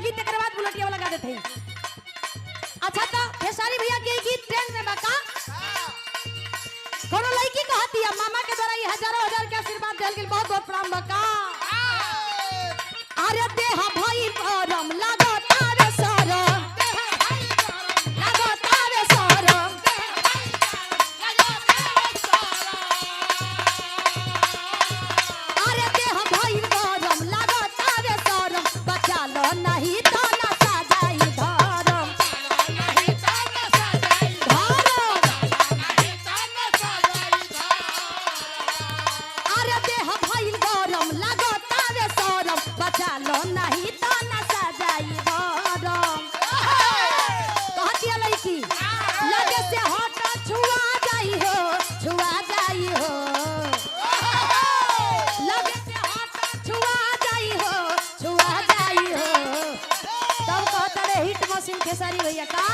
गीत के बाद बुलेटिया वाला गा देते हैं। अच्छा तो खेसारी भैया के गीत ट्रेंड में बका कोनो लड़की कहती है मामा के द्वारा ये हजारों हजार के आशीर्वाद देल गेल बहुत बहुत प्रणाम बका। अरे देह भाई गरम लागो तारे सरम लागो तारे सरम अरे देह भाई गरम लागो तारे सरम बचा लो नहीं तो ना सजाई धरम नहीं तो ना सजाई धरम अरे देह भाई गरम लागो तारे सरम बचा लो नहीं तो ना सजाई धरम। कहती है लड़की लगे से हट छुआ जाई हो लगे से हट छुआ जाई हो तब कहता रे हिट मशीन खेसारी भैया का।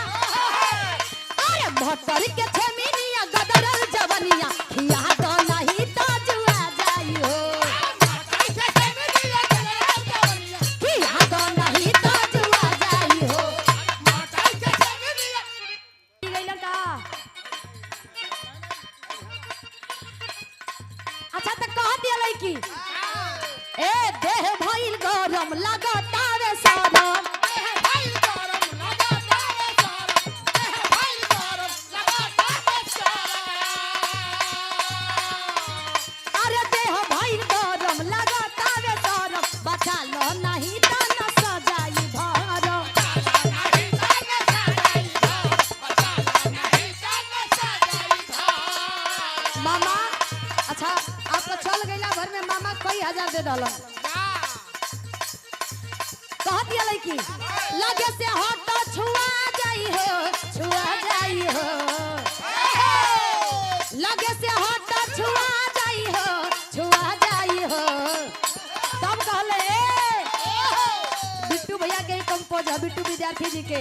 अरे भट्टर के छेमिनिया गदरल जवनिया खिया दो नहीं तो जुआ जाई हो खिया दो नहीं तो जुआ जाई हो गइला का। अच्छा तो कहती है लड़की ए देह भइल गरम लागता रे सरम अरे देह भइल गरम लागता रे सरम बचा लो नहीं तो न सजाई धरम मामा। अच्छा आपका चल गईला भर में मामा कई हजार दे दलन। कहती है लड़की लगे से हट छुआ जाई हो लगे से हट छुआ जाई हो तब कहले बिट्टू भैया के कंपोज है बिट्टू विद्यार्थी जी के।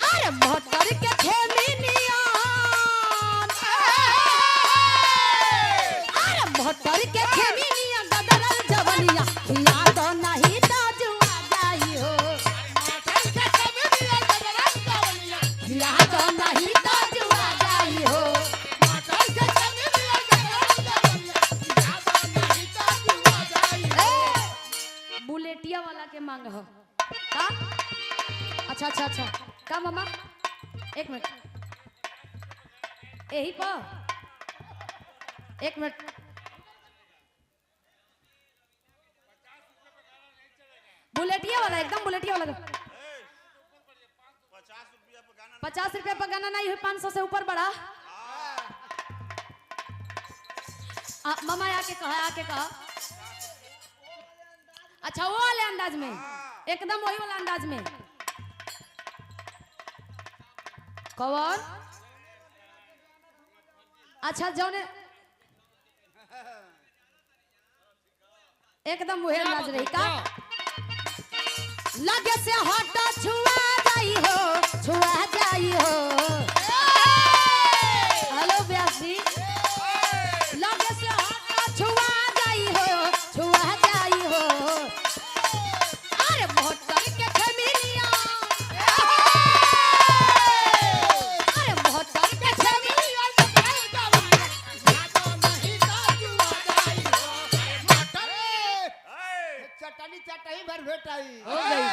अरे भट्टर के छेमिनिया अरे भट्टर के छेमिनिया गदरल जवनिया खिया दो नहीं तो जुआ जाई हो खिया दो नहीं तो जुआ जाई हो बुलेटिया वाला के मांग हो का। अच्छा का मामा एक मिनट यही पर एक मिनट बुलेटिया वाला एकदम बुलेटिया वाला 50 रुपया पर गाना नहीं हुई 500 से ऊपर बढ़ा। मामा आके कहा अच्छा वो वाले अंदाज में एकदम वही वाला अंदाज में कौन। अच्छा जौने एकदम वही अंदाज रही का। लगे से हट छुआ जाई हो हेलो व्यास जी लगे से हट छुआ जाई हो अरे भट्टर के छेमिनिया अरे भट्टर के छेमिनिया चटाई भर भेटाई हो गई।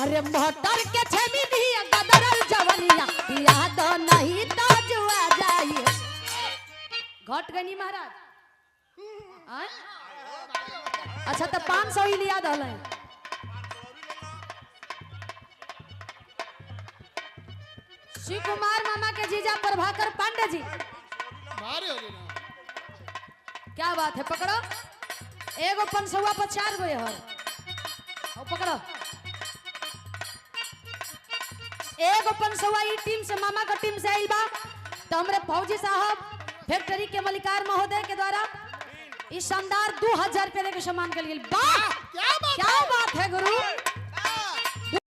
अरे भट्टर के छेमिनिया गदरल जवनिया याद नहीं तो जुआ जाई घट गनी महाराज। अच्छा तो 500 ही लिया दल शिव कुमार मामा के जीजा प्रभाकर पांडे जी क्या बात है पकड़ो एगो 500 पर 4 गो है पकड़ो एगो 500 ई टीम से मामा का टीम से आइल बा तो हमरे फौजी साहब फैक्ट्री के मलिकार महोदय के द्वारा इस शानदार 2000 रुपये के सम्मान के लिए क्या बात है गुरु।